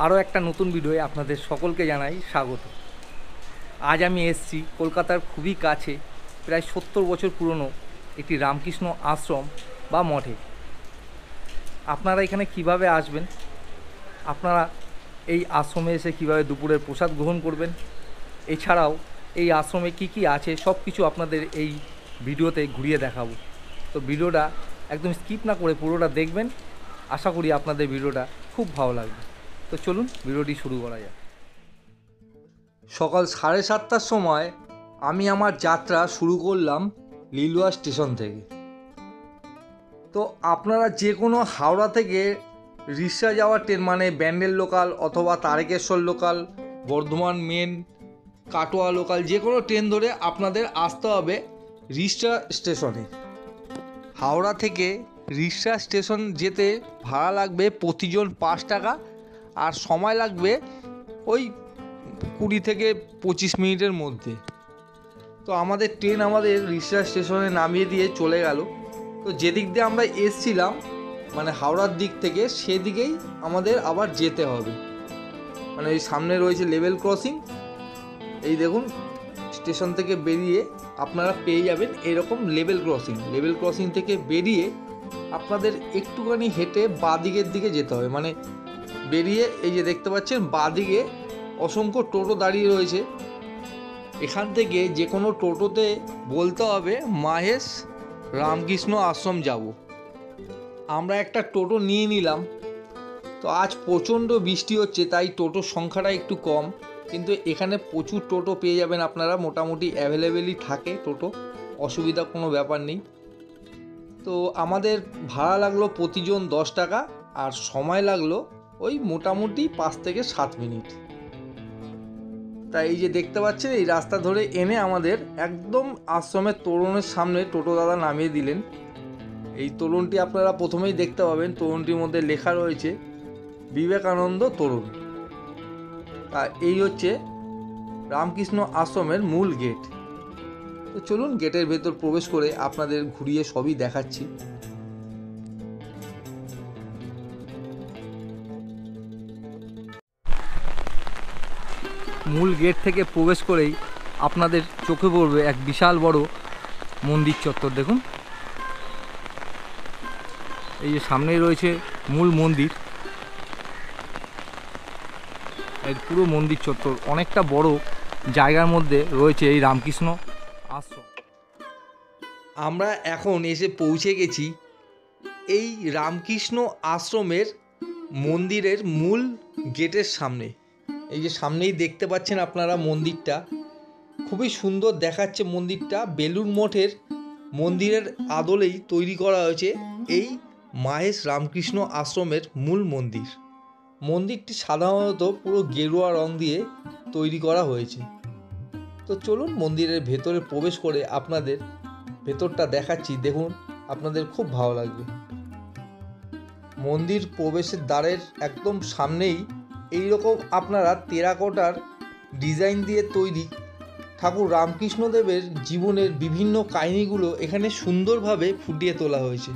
আরও একটা নতুন ভিডিওয়ে আপনাদের সকলকে জানাই স্বাগত। আজ আমি এসেছি কলকাতার খুবই কাছে, প্রায় 70 বছর পুরনো একটি রামকৃষ্ণ আশ্রম বা মঠে। আপনারা এখানে কিভাবে আসবেন, আপনারা এই আশ্রমে এসে কিভাবে দুপুরের প্রসাদ গ্রহণ করবেন, এছাড়াও এই আশ্রমে কি কি আছে সব কিছু আপনাদের এই ভিডিওতে ঘুরিয়ে দেখাবো। তো ভিডিওটা একদম স্কিপ না করে পুরোটা দেখবেন। আশা করি আপনাদের ভিডিওটা খুব ভালো লাগবে। তো চলুন ভিডিওটি শুরু করা যাক। সকাল 7:30টার সময় আমি আমার যাত্রা শুরু করলাম লিলুয়া স্টেশন থেকে। তো আপনারা যে কোনো হাওড়া থেকে রিকশা যাওয়ার ট্রেন, মানে ব্যান্ডেল লোকাল অথবা Tarakeswar local, Bardhaman main, Katwa local, যে কোনো ট্রেন ধরে আপনাদের আসতে হবে রিকশা স্টেশনে। হাওড়া থেকে রিকশা স্টেশন যেতে ভাড়া লাগবে প্রতিজন 5 টাকা, আর সময় লাগবে ওই 20 থেকে 25 মিনিটের মধ্যে। তো আমাদের ট্রেন আমাদের রিকশা স্টেশনে নামিয়ে দিয়ে চলে গেল। তো যেদিক দিয়ে আমরা এসছিলাম, মানে হাওড়ার দিক থেকে, সেদিকেই আমাদের আবার যেতে হবে। মানে এই সামনে রয়েছে লেভেল ক্রসিং, এই দেখুন স্টেশন থেকে বেরিয়ে আপনারা পেয়ে যাবেন এরকম লেভেল ক্রসিং। লেভেল ক্রসিং থেকে বেরিয়ে আপনাদের একটুখানি হেঁটে বাঁদিকের দিকে যেতে হবে। মানে বেরিয়ে এই যে দেখতে পাচ্ছেন বাঁদিকে অসংখ্য টোটো দাঁড়িয়ে রয়েছে। এখান থেকে যে কোনো টোটোতে বলতে হবে মাহেশ রামকৃষ্ণ আশ্রম যাব। আমরা একটা টোটো নিয়ে নিলাম। তো আজ প্রচণ্ড বৃষ্টি হচ্ছে, তাই টোটোর সংখ্যাটা একটু কম, কিন্তু এখানে প্রচুর টোটো পেয়ে যাবেন আপনারা। মোটামুটি অ্যাভেলেবেলই থাকে টোটো, অসুবিধা কোনো ব্যাপার নেই। তো আমাদের ভাড়া লাগলো প্রতিজন 10 টাকা, আর সময় লাগলো ওই মোটামুটি 5 থেকে 7 মিনিট। তাই এই যে দেখতে পাচ্ছেন এই রাস্তা ধরে এনে আমাদের একদম আশ্রমের তোরণের সামনে টোটো দাদা নামিয়ে দিলেন। এই তোরণটি আপনারা প্রথমেই দেখতে পাবেন, তোরণটির মধ্যে লেখা রয়েছে বিবেকানন্দ তোরণ। আর এই হচ্ছে রামকৃষ্ণ আশ্রমের মূল গেট। তো চলুন গেটের ভেতর প্রবেশ করে আপনাদের ঘুরিয়ে সবই দেখাচ্ছি। মূল গেট থেকে প্রবেশ করেই আপনাদের চোখে পড়বে এক বিশাল বড় মন্দির চত্বর। দেখুন এই যে সামনেই রয়েছে মূল মন্দির। এই পুরো মন্দির চত্বর অনেকটা বড় জায়গার মধ্যে রয়েছে এই রামকৃষ্ণ আশ্রম। আমরা এখন এসে পৌঁছে গেছি এই রামকৃষ্ণ আশ্রমের মন্দিরের মূল গেটের সামনে। এই যে সামনেই দেখতে পাচ্ছেন আপনারা মন্দিরটা, খুবই সুন্দর দেখাচ্ছে মন্দিরটা। বেলুড় মঠের মন্দিরের আদলেই তৈরি করা হয়েছে এই মাহেশ রামকৃষ্ণ আশ্রমের মূল মন্দির। মন্দিরটি সাধারণত পুরো গেরুয়া রং দিয়ে তৈরি করা হয়েছে। তো চলুন মন্দিরের ভেতরে প্রবেশ করে আপনাদের ভেতরটা দেখাচ্ছি। দেখুন আপনাদের খুব ভালো লাগবে। মন্দির প্রবেশের দ্বারের একদম সামনেই এইরকম আপনারা টেরাকোটার ডিজাইন দিয়ে তৈরি ঠাকুর রামকৃষ্ণদেবের জীবনের বিভিন্ন কাহিনীগুলো এখানে সুন্দরভাবে ফুটিয়ে তোলা হয়েছে।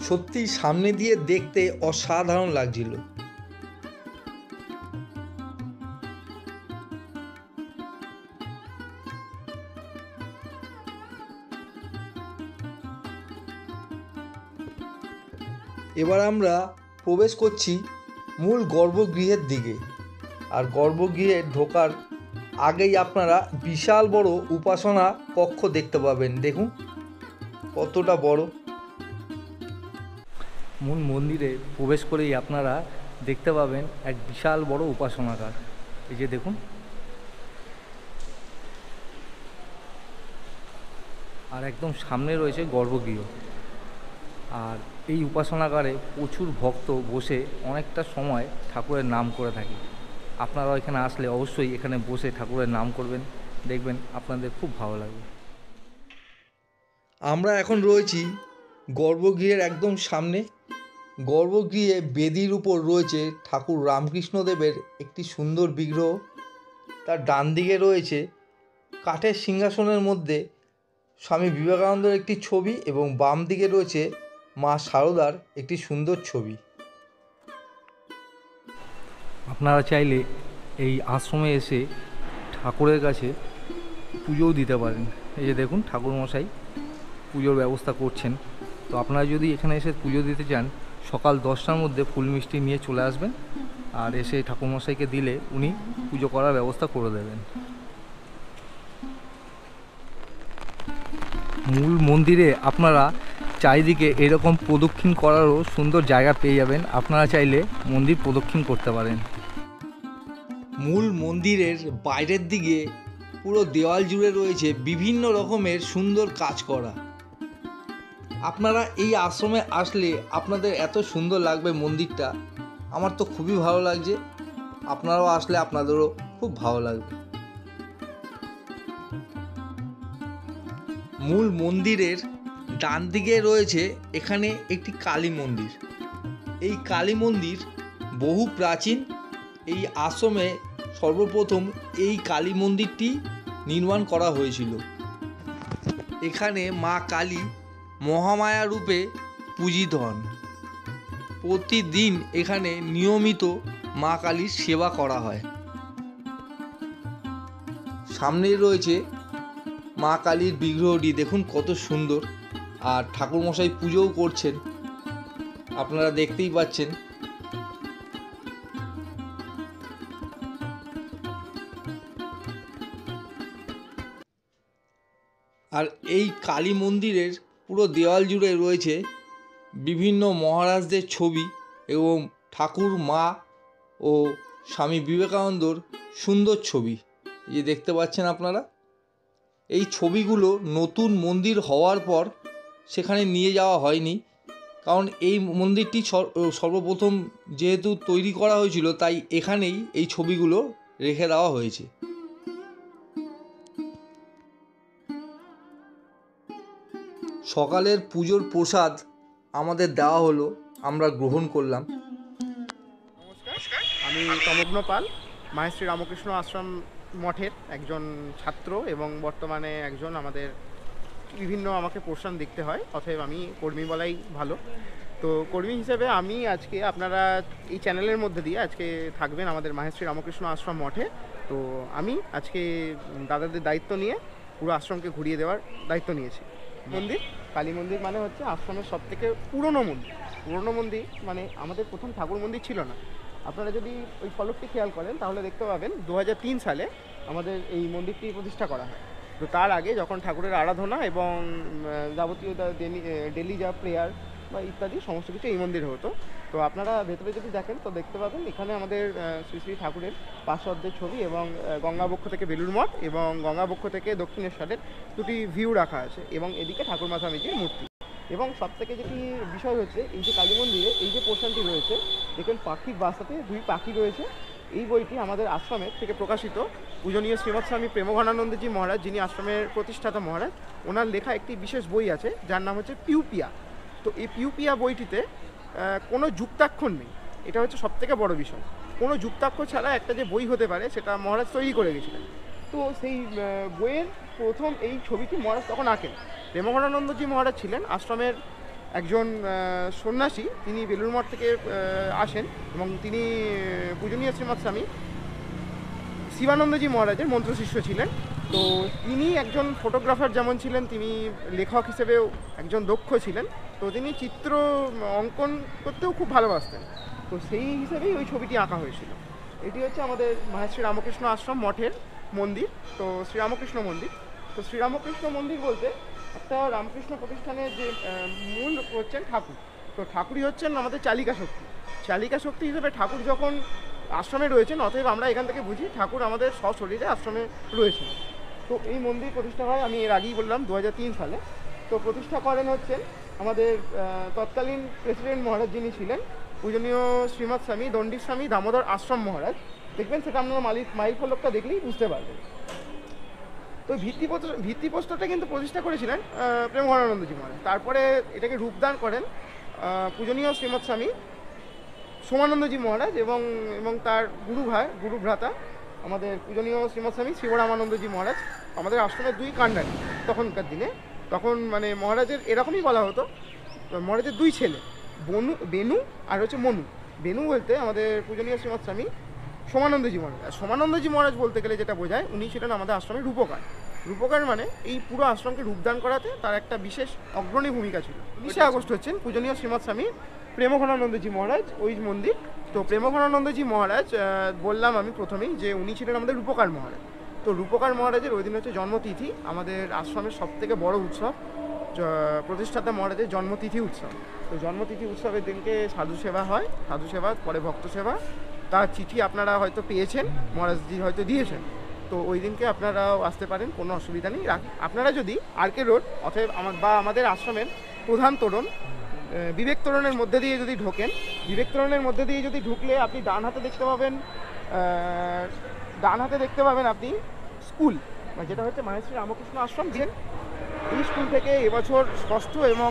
সত্যি সামনে দিয়ে দেখতে অসাধারণ লাগছিল। এবার আমরা প্রবেশ করছি মূল গর্ভগৃহের দিকে। আর গর্ভগৃহে ঢোকার আগেই আপনারা বিশাল বড় উপাসনা কক্ষ দেখতে পাবেন। দেখুন কতটা বড়। মূল মন্দিরে প্রবেশ করেই আপনারা দেখতে পাবেন এক বিশাল বড় উপাসনাগার। এই যে দেখুন, আর একদম সামনে রয়েছে গর্ভগৃহ। আর এই উপাসনাগারে প্রচুর ভক্ত বসে অনেকটা সময় ঠাকুরের নাম করে থাকে। আপনারা এখানে আসলে অবশ্যই এখানে বসে ঠাকুরের নাম করবেন, দেখবেন আপনাদের খুব ভালো লাগবে। আমরা এখন রয়েছি গর্ভগৃহের একদম সামনে। গর্ভগৃহে বেদির উপর রয়েছে ঠাকুর রামকৃষ্ণদেবের একটি সুন্দর বিগ্রহ। তার ডান দিকে রয়েছে কাঠের সিংহাসনের মধ্যে স্বামী বিবেকানন্দের একটি ছবি, এবং বাম দিকে রয়েছে মা শারদার একটি সুন্দর ছবি। আপনারা চাইলে এই আশ্রমে এসে ঠাকুরের কাছে পুজোও দিতে পারেন। এই যে দেখুন ঠাকুরমশাই পুজোর ব্যবস্থা করছেন। তো আপনারা যদি এখানে এসে পুজো দিতে চান সকাল 10টার মধ্যে ফুল মিষ্টি নিয়ে চলে আসবেন, আর এসে ঠাকুরমশাইকে দিলে উনি পুজো করার ব্যবস্থা করে দেবেন। মূল মন্দিরে আপনারা চারিদিকে এরকম প্রদক্ষিণ করারও সুন্দর জায়গা পেয়ে যাবেন। আপনারা চাইলে মন্দির প্রদক্ষিণ করতে পারেন। মূল মন্দিরের বাইরের দিকে পুরো দেওয়াল জুড়ে রয়েছে বিভিন্ন রকমের সুন্দর কাজ করা। আপনারা এই আশ্রমে আসলে আপনাদের এত সুন্দর লাগবে মন্দিরটা, আমার তো খুবই ভালো লাগছে। আপনারাও আসলে আপনাদেরও খুব ভালো লাগবে। মূল মন্দিরের ডান দিকে রয়েছে এখানে একটি কালী মন্দির। এই কালী মন্দির বহু প্রাচীন। এই আশ্রমে সর্বপ্রথম এই কালী মন্দিরটি নির্মাণ করা হয়েছিল। এখানে মা কালী মহামায়া রূপে পূজিত হন। প্রতিদিন এখানে নিয়মিত মা কালীর সেবা করা হয়। সামনেই রয়েছে মা কালীর বিগ্রহটি, দেখুন কত সুন্দর। আর ঠাকুরমশাই পুজোও করছেন, আপনারা দেখতেই পাচ্ছেন। আর এই কালী মন্দিরের পুরো দেওয়াল জুড়ে রয়েছে বিভিন্ন মহারাজদের ছবি এবং ঠাকুর, মা ও স্বামী বিবেকানন্দর সুন্দর ছবি এই যে দেখতে পাচ্ছেন আপনারা। এই ছবিগুলো নতুন মন্দির হওয়ার পর সেখানে নিয়ে যাওয়া হয়নি, কারণ এই মন্দিরটি সর্বপ্রথম যেহেতু তৈরি করা হয়েছিল তাই এখানেই এই ছবিগুলো রেখে দেওয়া হয়েছে। সকালের পুজোর প্রসাদ আমাদের দেওয়া হলো, আমরা গ্রহণ করলাম। নমস্কার, আমি তমগ্ন পাল, মাহেশ্রী রামকৃষ্ণ আশ্রম মঠের একজন ছাত্র এবং বর্তমানে একজন আমাদের বিভিন্ন আমাকে পোর্শন দেখতে হয়, অতএব আমি কর্মী বলাই ভালো। তো কর্মী হিসেবে আমি আজকে আপনারা এই চ্যানেলের মধ্যে দিয়ে আজকে থাকবেন আমাদের মাহেশ্রী রামকৃষ্ণ আশ্রম মঠে। তো আমি আজকে দাদাদের দায়িত্ব নিয়ে পুরো আশ্রমকে ঘুরিয়ে দেওয়ার দায়িত্ব নিয়েছি। মন্দির কালী মন্দির মানে হচ্ছে আশ্রমের সবথেকে পুরনো মন্দির। পুরনো মন্দির মানে আমাদের প্রথম ঠাকুর মন্দির ছিল না। আপনারা যদি ওই ফলকটি খেয়াল করেন তাহলে দেখতে পাবেন 2003 সালে আমাদের এই মন্দিরটি প্রতিষ্ঠা করা হয়। তো তার আগে যখন ঠাকুরের আরাধনা এবং যাবতীয় ডেলি যা প্রেয়ার বা ইত্যাদি সমস্ত কিছু এই মন্দিরে হতো। তো আপনারা ভেতরে যদি দেখেন তো দেখতে পাবেন এখানে আমাদের শ্রী শ্রী ঠাকুরের পার্শ্বদের ছবি এবং গঙ্গাবক্ষ থেকে বেলুড় মঠ এবং গঙ্গাবক্ষ থেকে দক্ষিণেশ্বরের দুটি ভিউ রাখা আছে এবং এদিকে ঠাকুর মাথামিজির মূর্তি। এবং সবথেকে যেটি বিষয় হচ্ছে এই যে কালী মন্দিরে এই যে পোর্শনটি রয়েছে, দেখুন পাখির বাসাতে দুই পাখি রয়েছে। এই বইটি আমাদের আশ্রমের থেকে প্রকাশিত পূজনীয় শ্রীমৎ স্বামী প্রেমঘনানন্দজি মহারাজ, যিনি আশ্রমের প্রতিষ্ঠাতা মহারাজ, ওনার লেখা একটি বিশেষ বই আছে যার নাম হচ্ছে পিউপিয়া। তো এই পিউপিয়া বইটিতে কোনো যুক্তাক্ষর নেই, এটা হচ্ছে সবথেকে বড় বিষয়। কোনো যুক্তাক্ষর ছাড়া একটা যে বই হতে পারে সেটা মহারাজ তৈরি করে গেছিলেন। তো সেই বইয়ের প্রথম এই ছবিটি মহারাজ তখন আঁকেন। প্রেমঘনানন্দজি মহারাজ ছিলেন আশ্রমের একজন সন্ন্যাসী, তিনি বেলুড় মঠ থেকে আসেন এবং তিনি পূজনীয় শ্রীমৎ স্বামী শিবানন্দজি মহারাজের মন্ত্রশিষ্য ছিলেন। তো তিনি একজন ফটোগ্রাফার যেমন ছিলেন, তিনি লেখক হিসেবেও একজন দক্ষ ছিলেন। তো তিনি চিত্র অঙ্কন করতেও খুব ভালোবাসতেন। তো সেই হিসেবেই ওই ছবিটি আঁকা হয়েছিল। এটি হচ্ছে আমাদের মাহেশ্রী রামকৃষ্ণ আশ্রম মঠের মন্দির, তো শ্রীরামকৃষ্ণ মন্দির। তো শ্রীরামকৃষ্ণ মন্দির বলতে একটা রামকৃষ্ণ প্রতিষ্ঠানের যে মূল হচ্ছেন ঠাকুর। তো ঠাকুরই হচ্ছেন আমাদের চালিকা শক্তি। চালিকা শক্তি হিসেবে ঠাকুর যখন আশ্রমে রয়েছেন, অতএব আমরা এখান থেকে বুঝি ঠাকুর আমাদের সশরীরে আশ্রমে রয়েছেন। তো এই মন্দির প্রতিষ্ঠা হয়, আমি এর আগেই বললাম, 2003 সালে। তো প্রতিষ্ঠা করেন হচ্ছেন আমাদের তৎকালীন প্রেসিডেন্ট মহারাজ যিনি ছিলেন, পূজনীয় শ্রীমৎ স্বামী দণ্ডিত স্বামী দামোদর আশ্রম মহারাজ। দেখবেন সেটা আপনারা মাইল ফলকটা দেখলেই বুঝতে পারবেন। তো ভিত্তিপ্রস্তরটা কিন্তু প্রতিষ্ঠা করেছিলেন প্রেমঘনানন্দজি মহারাজ। তারপরে এটাকে রূপদান করেন পূজনীয় শ্রীমৎ স্বামী সোমানন্দজি মহারাজ এবং তার গুরু ভ্রাতা আমাদের পূজনীয় শ্রীমৎ স্বামী শিবরামানন্দজি মহারাজ। আমাদের আশ্রমের দুই কাণ্ডারি তখনকার দিনে। তখন মানে মহারাজের এরকমই বলা হতো মহারাজের 2 ছেলে, বেনু আর হচ্ছে মনু। বেনু বলতে আমাদের পূজনীয় শ্রীমৎ স্বামী সোমানন্দজি মহারাজ। আর সোমানন্দজি মহারাজ বলতে গেলে যেটা বোঝায়, উনি ছিলেন আমাদের আশ্রমের রূপকার। রূপকার মানে এই পুরো আশ্রমকে রূপদান করাতে তার একটা বিশেষ অগ্রণী ভূমিকা ছিল। 19 আগস্ট হচ্ছেন পূজনীয় শ্রীমৎ স্বামী প্রেমঘনানন্দজি মহারাজ ওই মন্দির। তো প্রেমঘনানন্দজি মহারাজ বললাম আমি প্রথমেই যে উনি ছিলেন আমাদের রূপকার মহারাজ। তো রূপকার মহারাজের ওই দিন হচ্ছে জন্মতিথি, আমাদের আশ্রমের সবথেকে বড় উৎসব প্রতিষ্ঠাতা মহারাজের জন্মতিথি উৎসব। তো জন্মতিথি উৎসবের দিনকে সাধু সেবা হয়, সাধু সেবা পরে ভক্ত সেবা। তার চিঠি আপনারা হয়তো পেয়েছেন, মহারাজজি হয়তো দিয়েছেন। তো ওই দিনকে আপনারাও আসতে পারেন, কোনো অসুবিধা নেই। আপনারা যদি আরকে রোড অথবা আমাদের আশ্রমের প্রধান তোরণ বিবেক তোরণের মধ্যে দিয়ে যদি ঢোকেন, বিবেক তোরণের মধ্যে দিয়ে যদি ঢুকলে আপনি ডান হাতে দেখতে পাবেন আপনি স্কুল, যেটা হচ্ছে মাহেশ্রী রামকৃষ্ণ আশ্রম। এই স্কুল থেকে এবছর ষষ্ঠ এবং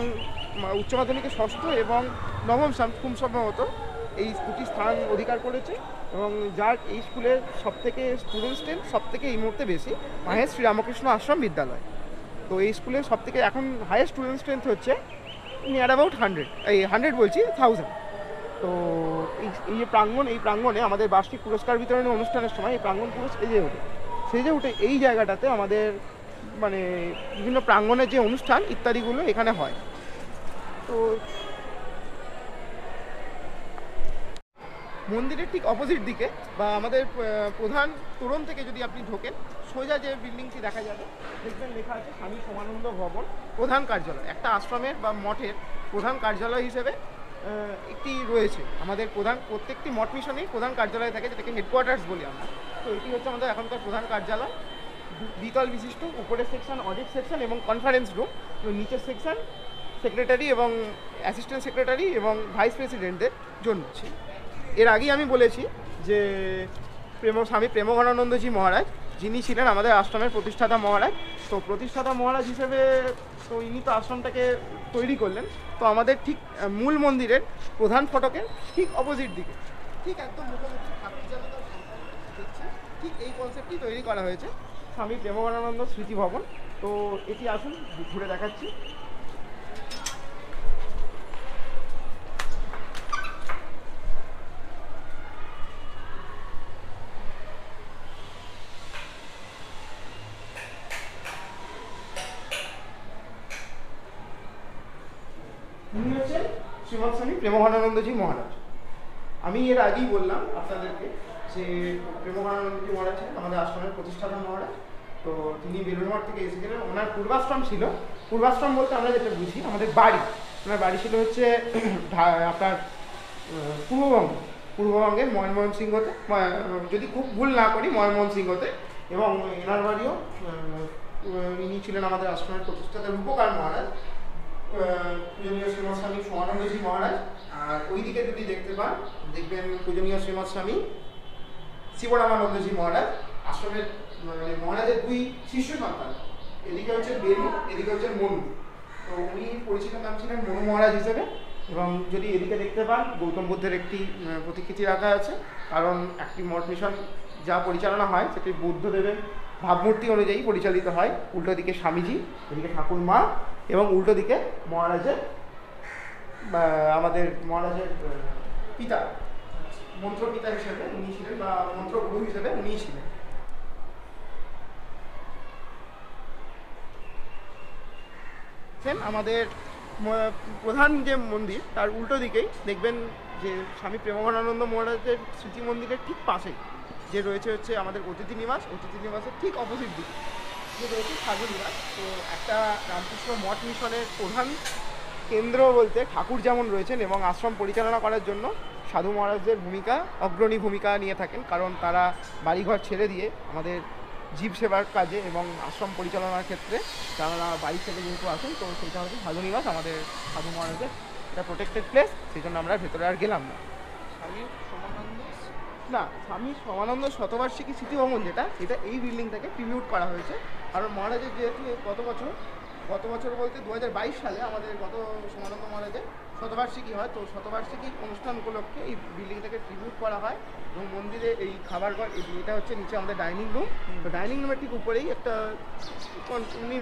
উচ্চ মাধ্যমিকে ষষ্ঠ এবং নবম খুব সম্ভবত এই দুটি স্থান অধিকার করেছে, এবং যার এই স্কুলের সবথেকে স্টুডেন্ট স্ট্রেন্থ সবথেকে এই মুহূর্তে বেশি মাহেশ শ্রী রামকৃষ্ণ আশ্রম বিদ্যালয়। তো এই স্কুলের সবথেকে এখন হাইয়েস্ট স্টুডেন্ট স্ট্রেন্থ হচ্ছে নিয়ার অ্যাবাউট 100 বলছি 1000। তো এই যে প্রাঙ্গণে আমাদের বার্ষিক পুরস্কার বিতরণের অনুষ্ঠানের সময় এই প্রাঙ্গণ পুরো সেজে উঠে এই জায়গাটাতে আমাদের মানে বিভিন্ন প্রাঙ্গণের যে অনুষ্ঠান ইত্যাদিগুলো এখানে হয়। তো মন্দিরের ঠিক অপোজিট দিকে বা আমাদের প্রধান তোরণ থেকে যদি আপনি ঢোকেন, সোজা যে বিল্ডিংটি দেখা যাবে দেখবেন লেখা আছে স্বামী সোমানন্দ ভবন প্রধান কার্যালয়। একটা আশ্রমের বা মঠের প্রধান কার্যালয় হিসেবে একটি রয়েছে। আমাদের প্রত্যেকটি মঠ মিশনেই প্রধান কার্যালয় থাকে, যেটাকে হেডকোয়ার্টার্স বলি আমরা। তো এটি হচ্ছে আমাদের এখনকার প্রধান কার্যালয়, দ্বিতল বিশিষ্ট। উপরের সেকশন অডিট সেকশন এবং কনফারেন্স রুম, নিচের সেকশন সেক্রেটারি এবং অ্যাসিস্ট্যান্ট সেক্রেটারি এবং ভাইস প্রেসিডেন্টদের জন্য। এর আগেই আমি বলেছি যে স্বামী প্রেমঘনানন্দজি মহারাজ, যিনি ছিলেন আমাদের আশ্রমের প্রতিষ্ঠাতা মহারাজ। তো প্রতিষ্ঠাতা মহারাজ হিসেবে তো ইনি তো আশ্রমটাকে তৈরি করলেন। তো আমাদের ঠিক মূল মন্দিরের প্রধান ফটকের ঠিক অপোজিট দিকে, ঠিক একদম মুখোমুখি ঠাকুর জানালা দেখছি, ঠিক এই কনসেপ্টটি তৈরি করা হয়েছে স্বামী প্রেমঘনানন্দ স্মৃতি ভবন। তো এটি আসুন ঘুরে দেখাচ্ছি। উনি হচ্ছেন শ্রীমৎ স্বামী প্রেমঘনানন্দজি মহারাজ। আমি এর আগেই বললাম আপনাদেরকে যে প্রেমঘনানন্দজি মহারাজ ছিলেন আমাদের আশ্রমের প্রতিষ্ঠাতা মহারাজ। তো তিনি বেলুড়মঠ থেকে এসেছিলেন। ওনার পূর্বাশ্রম ছিল, পূর্বাশ্রম বলতে আমরা যেটা বুঝি আমাদের বাড়ি। ওনার বাড়ি ছিল হচ্ছে আপনার পূর্ববঙ্গের ময়মোহন সিংহতে, যদি খুব ভুল না করি ময়মোহন সিংহতে। এবং এনার বাড়িও ইনি ছিলেন আমাদের আশ্রমের প্রতিষ্ঠাতা রূপকার মহারাজ পূজনীয় শ্রীমৎ স্বামী সোমানন্দজি মহারাজ। আর ওই দিকে যদি দেখতে পান দেখবেন পূজনীয় শ্রীমৎ স্বামী শিবরামানন্দজি মহারাজ, আশ্রমের মানে মহারাজের 2 শিষ্য সন্তান। এদিকে হচ্ছে বেনু, এদিকে হচ্ছে মনু। তো উনি পরিচিত নাম ছিলেন মনু মহারাজ হিসেবে। এবং যদি এদিকে দেখতে পান গৌতম বুদ্ধের একটি প্রতিকৃতি রাখা আছে, কারণ একটি মঠ মিশন যা পরিচালনা হয় সেটি বুদ্ধদেবের ভাবমূর্তি অনুযায়ী পরিচালিত হয়। উল্টো দিকে স্বামীজি, এদিকে ঠাকুর মা, এবং উল্টো দিকে মহারাজের আমাদের মহারাজের পিতা, মন্ত্রপিতা হিসেবে উনি ছিলেন বা মন্ত্রগুরু হিসেবে উনিই ছিলেন। আমাদের প্রধান যে মন্দির তার উল্টো দিকেই দেখবেন যে স্বামী প্রেমঘনানন্দ মহারাজের স্মৃতি মন্দিরের ঠিক পাশেই যে রয়েছে হচ্ছে আমাদের অতিথি নিবাস। অতিথি নিবাসের ঠিক অপোজিট দিকে যে রয়েছে সাধু নিবাস। তো একটা রামকৃষ্ণ মঠ মিশনের প্রধান কেন্দ্র বলতে ঠাকুর যেমন রয়েছেন, এবং আশ্রম পরিচালনা করার জন্য সাধু মহারাজদের অগ্রণী ভূমিকা নিয়ে থাকেন, কারণ তারা বাড়িঘর ছেড়ে দিয়ে আমাদের জীব সেবার কাজে এবং আশ্রম পরিচালনার ক্ষেত্রে তারা বাড়ি থেকে যেহেতু আসেন, তো সেটা হচ্ছে সাধু নিবাস আমাদের সাধু মহারাজের। এটা প্রোটেক্টেড প্লেস, সেই জন্য আমরা ভেতরে আর গেলাম না। স্বামী সমানন্দ শতবার্ষিকী স্মৃতি ভবন যেটা, এটা এই বিল্ডিং থেকে ট্রিবিউট করা হয়েছে। কারণ মহারাজের যেহেতু গত বছর বলতে 2022 সালে আমাদের গত সমানন্দ মহারাজের শতবার্ষিকী হয়, তো শতবার্ষিকী অনুষ্ঠান উপলক্ষে এই বিল্ডিংটাকে ট্রিবিউট করা হয় এবং মন্দিরে এই খাবার ঘর, এটা হচ্ছে নিচে আমাদের ডাইনিং রুম। তো ডাইনিং রুমের ঠিক উপরেই একটা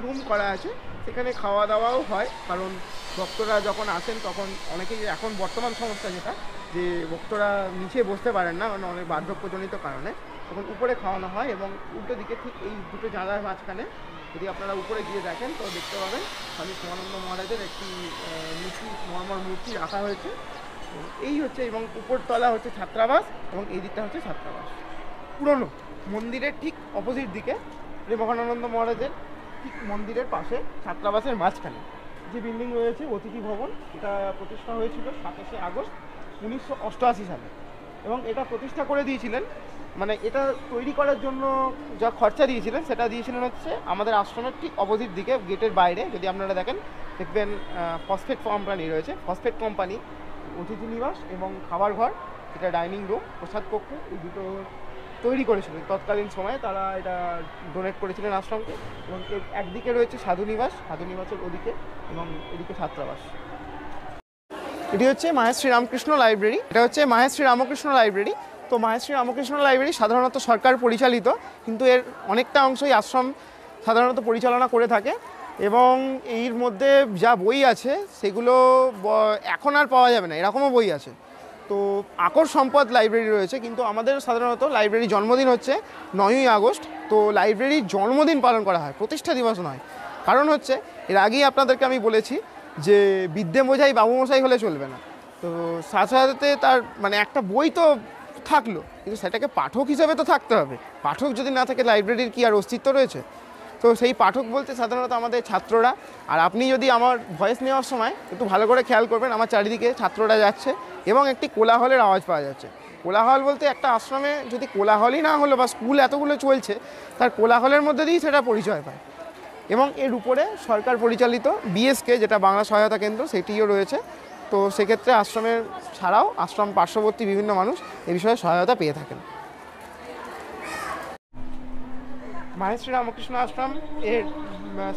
রুম করা আছে, সেখানে খাওয়া দাওয়াও হয়। কারণ ভক্তরা যখন আসেন তখন অনেকেই, এখন বর্তমান সমস্যা যেটা, যে ভক্তরা নিচে বসতে পারেন না, মানে অনেক বার্ধক্যজনিত কারণে, তখন উপরে খাওয়ানো হয়। এবং উল্টো দিকে ঠিক এই দুটো জানলার মাঝখানে যদি আপনারা উপরে গিয়ে দেখেন তো দেখতে পাবেন স্বামী শ্রীমানন্দ মহারাজের একটি মূর্তি, মহামার মূর্তি রাখা হয়েছে। এই হচ্ছে, এবং উপরতলা হচ্ছে ছাত্রাবাস এবং এই দিকটা হচ্ছে ছাত্রাবাস। পুরনো মন্দিরের ঠিক অপোজিট দিকে প্রেমানন্দ মহারাজের ঠিক মন্দিরের পাশে ছাত্রাবাসের মাঝখানে যে বিল্ডিং রয়েছে অতিথি ভবন, এটা প্রতিষ্ঠা হয়েছিল 27শে আগস্ট 1988 সালে। এবং এটা প্রতিষ্ঠা করে দিয়েছিলেন, মানে এটা তৈরি করার জন্য যা খরচা দিয়েছিলেন সেটা দিয়েছিলেন হচ্ছে আমাদের আশ্রমের ঠিক অপোজিট দিকে গেটের বাইরে যদি আপনারা দেখেন, দেখবেন ফসফেট কোম্পানি রয়েছে, ফসফেট কোম্পানি অতিথি নিবাস এবং খাবার ঘর, এটা ডাইনিং রুম, প্রসাদ কক্ষ, এই দুটো তৈরি করেছিলেন তৎকালীন সময়ে। তারা এটা ডোনেট করেছিলেন আশ্রমকে। এবং একদিকে রয়েছে সাধু নিবাস, সাধু নিবাসের ওদিকে, এবং এদিকে ছাত্রাবাস। এটি হচ্ছে মাহেশ্রী রামকৃষ্ণ লাইব্রেরি, এটা হচ্ছে মাহেশ্রী রামকৃষ্ণ লাইব্রেরি। তো মাহেশ্রী রামকৃষ্ণ লাইব্রেরি সাধারণত সরকার পরিচালিত, কিন্তু এর অনেকটা অংশই আশ্রম সাধারণত পরিচালনা করে থাকে। এবং এর মধ্যে যা বই আছে সেগুলো এখন আর পাওয়া যাবে না, এরকমও বই আছে। তো আকর সম্পদ লাইব্রেরি রয়েছে, কিন্তু আমাদের সাধারণত লাইব্রেরির জন্মদিন হচ্ছে 9ই আগস্ট। তো লাইব্রেরির জন্মদিন পালন করা হয়, প্রতিষ্ঠা দিবস নয়। কারণ হচ্ছে, এর আগেই আপনাদেরকে আমি বলেছি যে বিদ্যে বোঝাই বাবুমশাই হলে চলবে না। তো সাথে সাথে তার মানে একটা বই তো থাকলো, কিন্তু সেটাকে পাঠক হিসাবে তো থাকতে হবে। পাঠক যদি না থাকে লাইব্রেরির কি আর অস্তিত্ব রয়েছে? তো সেই পাঠক বলতে সাধারণত আমাদের ছাত্ররা। আর আপনি যদি আমার ভয়েস নেওয়ার সময় একটু ভালো করে খেয়াল করবেন, আমার চারিদিকে ছাত্ররা যাচ্ছে এবং একটি কোলাহলের আওয়াজ পাওয়া যাচ্ছে। কোলাহল বলতে একটা আশ্রমে যদি কোলাহলই না হলো, বা স্কুল এতগুলো চলছে, তার কোলাহলের মধ্যে দিয়েই সেটা পরিচয় পায়। এবং এর উপরে সরকার পরিচালিত বিএসকে, যেটা বাংলা সহায়তা কেন্দ্র, সেটিও রয়েছে। তো সেক্ষেত্রে আশ্রমের ছাড়াও আশ্রম পার্শ্ববর্তী বিভিন্ন মানুষ এ বিষয়ে সহায়তা পেয়ে থাকেন। মাহেশ্রী রামকৃষ্ণ আশ্রম এর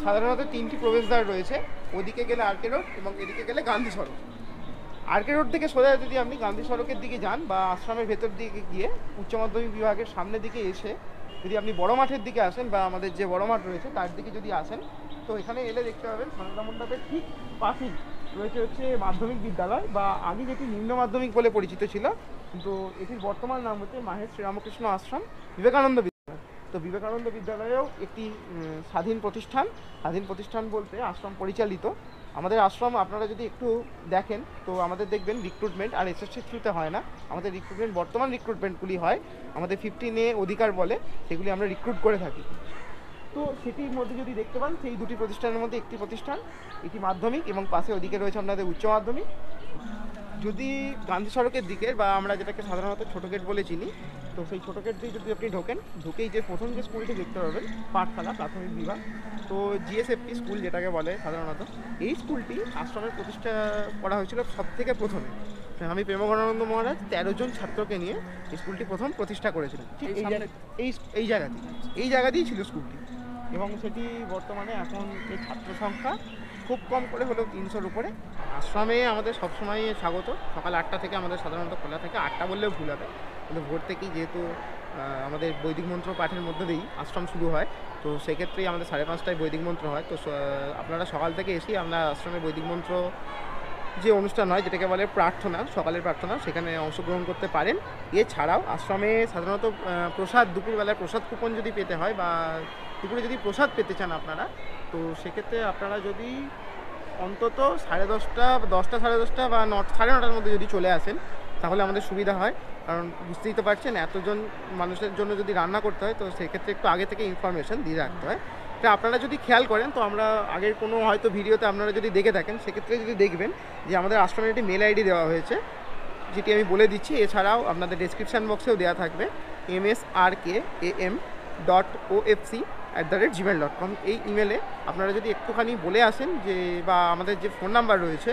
সাধারণত 3টি প্রবেশদ্বার রয়েছে। ওদিকে গেলে আরকে রোড এবং এদিকে গেলে গান্ধী সড়ক। আরকে রোড থেকে সোজা যদি আপনি গান্ধী সড়কের দিকে যান, বা আশ্রমের ভেতর দিকে গিয়ে উচ্চ মাধ্যমিক বিভাগের সামনের দিকে এসে যদি আপনি বড় মাঠের দিকে আসেন, বা আমাদের যে বড় মাঠ রয়েছে তার দিকে যদি আসেন, তো এখানে এলে দেখতে পাবেন সারদা মণ্ডপের ঠিক পাশেই রয়েছে হচ্ছে মাধ্যমিক বিদ্যালয়, বা আগে যেটি নিম্ন মাধ্যমিক বলে পরিচিত ছিল, কিন্তু এটির বর্তমান নাম হচ্ছে মাহেশ্রী রামকৃষ্ণ আশ্রম বিবেকানন্দ বিদ্যালয়। তো বিবেকানন্দ বিদ্যালয়েও একটি স্বাধীন প্রতিষ্ঠান। স্বাধীন প্রতিষ্ঠান বলতে আশ্রম পরিচালিত। আমাদের আশ্রম আপনারা যদি একটু দেখেন, তো আমাদের দেখবেন রিক্রুটমেন্ট আর এসএসসি থ্রুতে হয় না। আমাদের রিক্রুটমেন্ট, বর্তমান রিক্রুটমেন্টগুলি হয় আমাদের 15A অধিকার বলে, সেগুলি আমরা রিক্রুট করে থাকি। তো সেটির মধ্যে যদি দেখতে পান, সেই দুটি প্রতিষ্ঠানের মধ্যে একটি প্রতিষ্ঠান, এটি মাধ্যমিক, এবং পাশে ওদিকে রয়েছে আপনাদের উচ্চ মাধ্যমিক। যদি গান্ধী সড়কের দিকে, বা আমরা যেটাকে সাধারণত ছোটো গেট বলে চিনি, তো সেই ছোটো গেট দিয়ে যদি আপনি ঢোকেন, ঢুকেই যে প্রথম যে স্কুলটি দেখতে পাবেন, পাঠশালা প্রাথমিক বিভাগ, তো জিএসএফটি স্কুল যেটাকে বলে সাধারণত, এই স্কুলটি আশ্রমের প্রতিষ্ঠা করা হয়েছিল সব থেকে প্রথমে। স্বামী প্রেমানন্দ মহারাজ 13 জন ছাত্রকে নিয়ে এই স্কুলটি প্রথম প্রতিষ্ঠা করেছিলেন। ঠিক এই জায়গাতেই ছিল স্কুলটি। এবং সেটি বর্তমানে এখন এই ছাত্র সংখ্যা খুব কম করে হলেও 300-র উপরে। আশ্রমে আমাদের সবসময় স্বাগত। সকাল 8টা থেকে আমাদের সাধারণত খোলা থাকে, 8টা বললেও ভুল হবে, কিন্তু ভোর থেকেই যেহেতু আমাদের বৈদিক মন্ত্র পাঠের মধ্যে দিয়েই আশ্রম শুরু হয়, তো সেক্ষেত্রেই আমাদের 5:30টায় বৈদিক মন্ত্র হয়। তো আপনারা সকাল থেকে এসেই আমরা আশ্রমে বৈদিক মন্ত্র যে অনুষ্ঠান হয়, যেটাকে বলে প্রার্থনা, সকালের প্রার্থনা, সেখানে অংশগ্রহণ করতে পারেন। এছাড়াও আশ্রমে সাধারণত প্রসাদ, দুপুরবেলায় প্রসাদ কুপন যদি পেতে হয়, বা দুপুরে যদি প্রসাদ পেতে চান আপনারা, তো সেক্ষেত্রে আপনারা যদি অন্তত 10:30, 10টা, 10:30 বা 9:30টার মধ্যে যদি চলে আসেন, তাহলে আমাদের সুবিধা হয়। কারণ বুঝতেই তো পারছেন, এতজন মানুষের জন্য যদি রান্না করতে হয়, তো সেক্ষেত্রে একটু আগে থেকে ইনফরমেশন দিয়ে রাখতে হয়। তো আপনারা যদি খেয়াল করেন, তো আমরা আগের কোনো হয়তো ভিডিওতে আপনারা যদি দেখে থাকেন, সেক্ষেত্রে যদি দেখবেন যে আমাদের আশ্রমের একটি মেল আইডি দেওয়া হয়েছে, যেটি আমি বলে দিচ্ছি। এছাড়াও আপনাদের ডেসক্রিপশান বক্সেও দেওয়া থাকবে msrkam.ofc@gmail.com। এই ইমেলে আপনারা যদি একটুখানি বলে আসেন যে, বা আমাদের যে ফোন নাম্বার রয়েছে,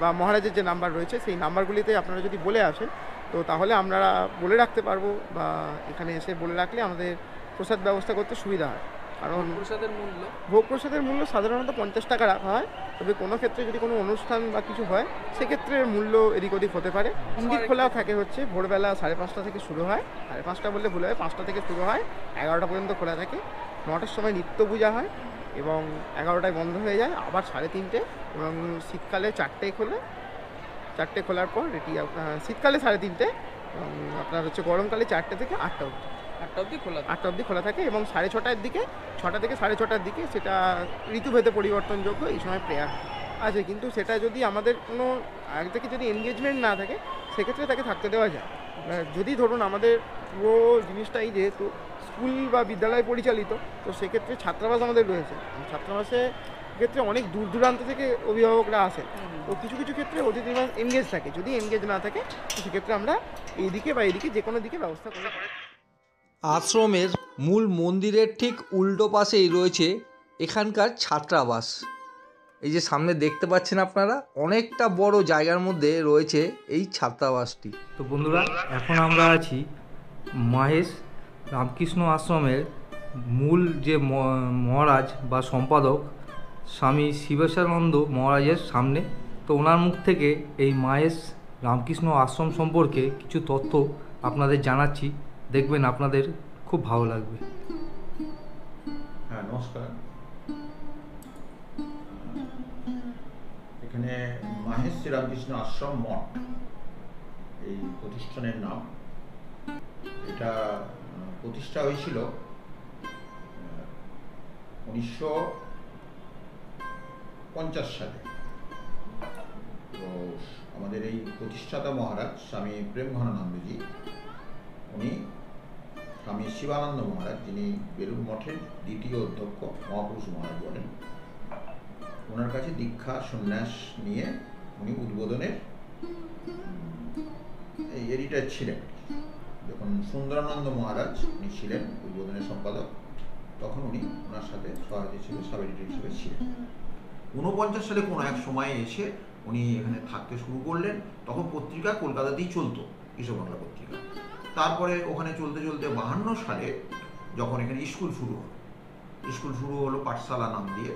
বা মহারাজের যে নাম্বার রয়েছে, সেই নাম্বারগুলিতে আপনারা যদি বলে আসেন, তো তাহলে আমরা বলে রাখতে পারবো, বা এখানে এসে বলে রাখলে আমাদের প্রসাদ ব্যবস্থা করতে সুবিধা হয়। কারণ প্রসাদের মূল্য ভোগ প্রসাদের মূল্য সাধারণত 50 টাকা রাখা হয়, তবে কোনো ক্ষেত্রে যদি কোনো অনুষ্ঠান বা কিছু হয় সেক্ষেত্রে মূল্য এদিক ওদিক হতে পারে। মন্দির খোলা থাকে হচ্ছে ভোরবেলা 5:30 থেকে শুরু হয়, 5:30 বললে ভুল হয়, 5টা থেকে শুরু হয়, 11টা পর্যন্ত খোলা থাকে। 9টার সময় নিত্য পূজা হয় এবং 11টায় বন্ধ হয়ে যায়, আবার 3:30 এবং শীতকালে 4টে খোলে। 4টে খোলার পর এটি শীতকালে 3:30 এবং আপনার হচ্ছে গরমকালে 4টে থেকে 8টা অবধি 8টা অবধি খোলা থাকে। 8টা অবধি খোলা থাকে এবং 6:30টার দিকে, 6টা থেকে 6:30টার দিকে সেটা ঋতুভেদে পরিবর্তনযোগ্য, এই সময় প্রেয়ার আছে। কিন্তু সেটা যদি আমাদের কোনো আগে থেকে যদি এনগেজমেন্ট না থাকে সেক্ষেত্রে তাকে থাকতে দেওয়া যায়। যদি ধরুন আমাদের পুরো জিনিসটাই যেহেতু স্কুল বা বিদ্যালয় পরিচালিত, তো সেক্ষেত্রে ছাত্রাবাস আমাদের রয়েছে। ছাত্রাবাসে ক্ষেত্রে অনেক দূর দূরান্ত থেকে অভিভাবকরা আসেন, তো কিছু কিছু ক্ষেত্রে অতিথি এনগেজ থাকে। যদি এনগেজ না থাকে তো সেক্ষেত্রে আমরা এইদিকে বা এইদিকে যে কোনো দিকে ব্যবস্থা করে থাকি। আশ্রমের মূল মন্দিরের ঠিক উল্টো পাশেই রয়েছে এখানকার ছাত্রাবাস। এই যে সামনে দেখতে পাচ্ছেন আপনারা, অনেকটা বড় জায়গার মধ্যে রয়েছে এই ছাত্রাবাসটি। তো বন্ধুরা, এখন আমরা আছি মহেশ রামকৃষ্ণ আশ্রমের মূল যে মহারাজ বা সম্পাদক স্বামী শিবেশানন্দ মহারাজের সামনে। তো ওনার মুখ থেকে এই মহেশ রামকৃষ্ণ আশ্রম সম্পর্কে কিছু তথ্য আপনাদের জানাচ্ছি, দেখবেন আপনাদের খুব ভালো লাগবে। হ্যাঁ, নমস্কার। এখানে মহেশ শ্রীরামকৃষ্ণ আশ্রম মঠ এই প্রতিষ্ঠানের নাম। এটা প্রতিষ্ঠা হয়েছিল 1950 সালে। তো আমাদের এই প্রতিষ্ঠাতা মহারাজ স্বামী প্রেমঘনানন্দজি, উনি স্বামী শিবানন্দ মহারাজ, যিনি বেলুড় মঠের দ্বিতীয় অধ্যক্ষ মহাপুরুষ মহারাজ বলেন, ওনার কাছে দীক্ষা সন্ন্যাস নিয়ে উনি উদ্বোধনের এই এডিটার ছিলেন। যখন সুন্দরানন্দ মহারাজ উনি ছিলেন উদ্বোধনের সম্পাদক, তখন উনি ওনার সাথে সহায়ক হিসেবে সাব এডিটর হিসেবে ছিলেন। 49 সালে কোনো এক সময়ে এসে উনি এখানে থাকতে শুরু করলেন। তখন পত্রিকা কলকাতাতেই চলতো, কৃষক বাংলা পত্রিকা। তারপরে ওখানে চলতে চলতে 52 সালে যখন এখানে স্কুল শুরু হলো পাঠশালা নাম দিয়ে,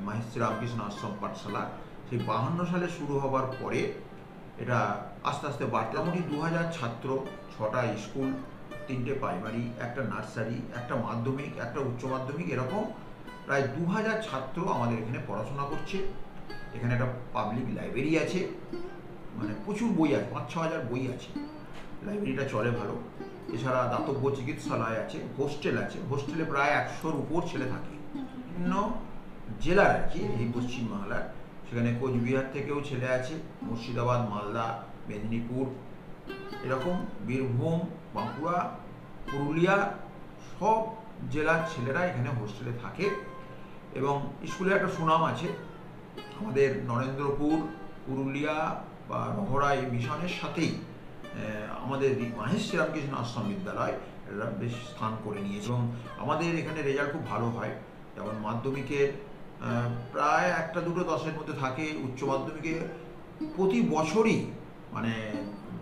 মহেশ রামকৃষ্ণ আশ্রম পাঠশালা। সেই 52 সালে শুরু হবার পরে এটা আস্তে আস্তে বাড়তে, মোটামুটি 2000 ছাত্র, 6টা স্কুল, 3টে প্রাইমারি, একটা নার্সারি, একটা মাধ্যমিক, একটা উচ্চ মাধ্যমিক, এরকম প্রায় 2000 ছাত্র আমাদের এখানে পড়াশোনা করছে। এখানে একটা পাবলিক লাইব্রেরি আছে, মানে প্রচুর বই আছে, 5-6 হাজার বই আছে, লাইব্রেরিটা চলে ভালো। এছাড়া দাতব্য চিকিৎসালয় আছে, হোস্টেল আছে, হোস্টেলে প্রায় 100-র উপর ছেলে থাকে। বিভিন্ন জেলার আর কি, এই পশ্চিমবাংলার, সেখানে কোচবিহার থেকেও ছেলে আছে, মুর্শিদাবাদ, মালদা, মেদিনীপুর, এরকম বীরভূম, বাঁকুড়া, পুরুলিয়া, সব জেলার ছেলেরা এখানে হোস্টেলে থাকে। এবং স্কুলের একটা সুনাম আছে। আমাদের নরেন্দ্রপুর, পুরুলিয়া বা রহরা এই মিশনের সাথেই আমাদের মহেশ শ্রীরামকৃষ্ণ আশ্রম বিদ্যালয় এরা বেশ স্থান করে নিয়েছে এবং আমাদের এখানে রেজাল্ট খুব ভালো হয়। যেমন মাধ্যমিকের প্রায় 1-2 10-এর মধ্যে থাকে, উচ্চ মাধ্যমিকে প্রতি বছরই মানে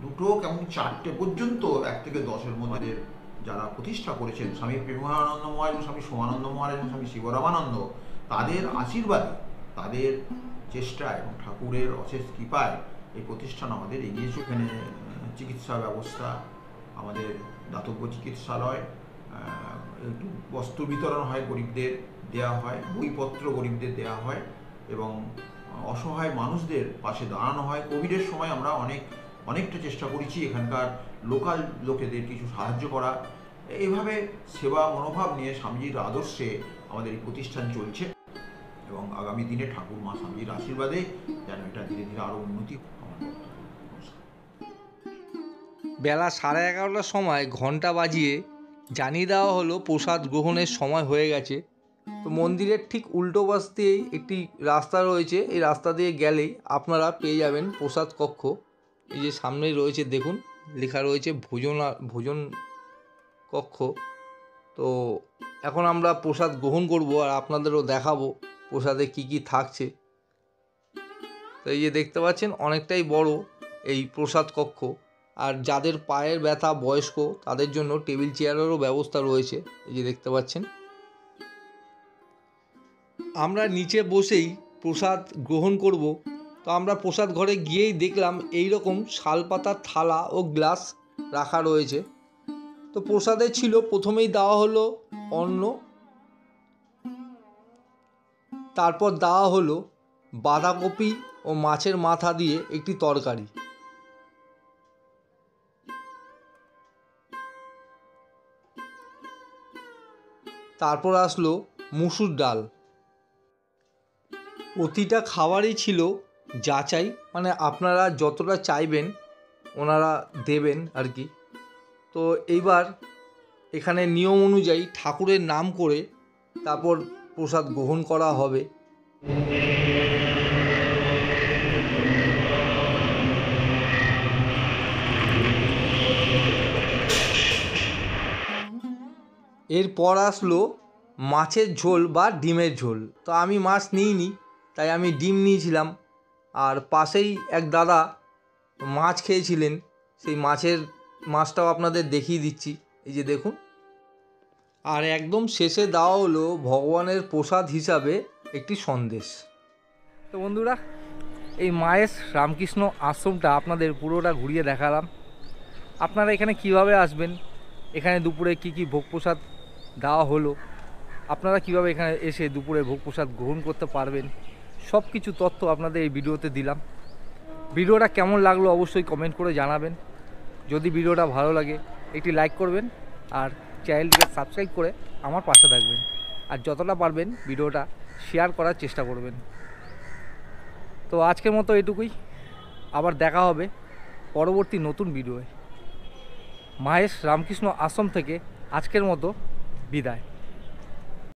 2 কেমন 4টে পর্যন্ত 1 থেকে 10-এর মধ্যে যারা প্রতিষ্ঠা করেছেন স্বামী প্রেমানন্দ মহারাজ, স্বামী সোমানন্দ মহারাজ এবং স্বামী শিবরামানন্দ, তাদের আশীর্বাদে, তাদের চেষ্টা এবং ঠাকুরের অশেষ কৃপায় এই প্রতিষ্ঠান আমাদের এগিয়েছে। এখানে চিকিৎসা ব্যবস্থা, আমাদের দাতব্য চিকিৎসালয়, একটু বস্ত্র বিতরণ হয়, গরিবদের দেওয়া হয়, বইপত্র গরিবদের দেওয়া হয় এবং অসহায় মানুষদের পাশে দাঁড়ানো হয়। কোভিডের সময় আমরা অনেকটা চেষ্টা করেছি এখানকার লোকাল লোকেদের কিছু সাহায্য করা। এইভাবে সেবা মনোভাব নিয়ে স্বামীজির আদর্শে আমাদের এই প্রতিষ্ঠান চলছে এবং আগামী দিনে ঠাকুর মা স্বামীজির আশীর্বাদে যেন এটা ধীরে ধীরে আরও উন্নতি। বেলা 11:30টার সময় ঘন্টা বাজিয়ে জানিয়ে দেওয়া হলো প্রসাদ গ্রহণের সময় হয়ে গেছে। তো মন্দিরের ঠিক উল্টো পাশ দিয়েই একটি রাস্তা রয়েছে, এই রাস্তা দিয়ে গেলেই আপনারা পেয়ে যাবেন প্রসাদ কক্ষ। এই যে সামনেই রয়েছে, দেখুন লেখা রয়েছে ভোজন কক্ষ। তো এখন আমরা প্রসাদ গ্রহণ করব আর আপনাদেরও দেখাবো প্রসাদে কি কি থাকছে। তো এই যে দেখতে পাচ্ছেন, অনেকটাই বড় এই প্রসাদ কক্ষ। আর যাদের পায়ের ব্যথা, বয়স্ক, তাদের জন্য টেবিল চেয়ারেরও ব্যবস্থা রয়েছে, এই যে দেখতে পাচ্ছেন। আমরা নিচে বসেই প্রসাদ গ্রহণ করব। তো আমরা প্রসাদ ঘরে গিয়েই দেখলাম এই রকম শালপাতার থালা ও গ্লাস রাখা রয়েছে। তো প্রসাদে ছিল, প্রথমেই দেওয়া হলো অন্ন, তারপর দেওয়া হলো বাঁধাকপি ও মাছের মাথা দিয়ে একটি তরকারি। তারপর আসলো মুসুর ডাল। প্রতিটা খাবারই ছিল যাচাই, মানে আপনারা যতটা চাইবেন ওনারা দেবেন আর কি। তো এইবার এখানে নিয়ম অনুযায়ী ঠাকুরের নাম করে তারপর প্রসাদ গ্রহণ করা হবে। এরপর আসলো মাছের ঝোল বা ডিমের ঝোল। তো আমি মাছ নিইনি, তাই আমি ডিম নিয়েছিলাম। আর পাশেই এক দাদা মাছ খেয়েছিলেন, সেই মাছটাও আপনাদের দেখিয়ে দিচ্ছি, এই যে দেখুন। আর একদম শেষে দেওয়া হলো ভগবানের প্রসাদ হিসাবে একটি সন্দেশ। তো বন্ধুরা, এই মায়ের রামকৃষ্ণ আশ্রমটা আপনাদের পুরোটা ঘুরিয়ে দেখালাম। আপনারা এখানে কিভাবে আসবেন, এখানে দুপুরে কি কি ভোগ প্রসাদ দেওয়া হলো, আপনারা কিভাবে এখানে এসে দুপুরে ভোগ প্রসাদ গ্রহণ করতে পারবেন, সব কিছু তথ্য আপনাদের এই ভিডিওতে দিলাম। ভিডিওটা কেমন লাগলো অবশ্যই কমেন্ট করে জানাবেন। যদি ভিডিওটা ভালো লাগে একটি লাইক করবেন আর চ্যানেলটিকে সাবস্ক্রাইব করে আমার পাশে থাকবেন। আর যতটা পারবেন ভিডিওটা শেয়ার করার চেষ্টা করবেন। তো আজকের মতো এটুকুই, আবার দেখা হবে পরবর্তী নতুন ভিডিওয়ে। মাহেশ রামকৃষ্ণ আশ্রম থেকে আজকের মতো বিদায়।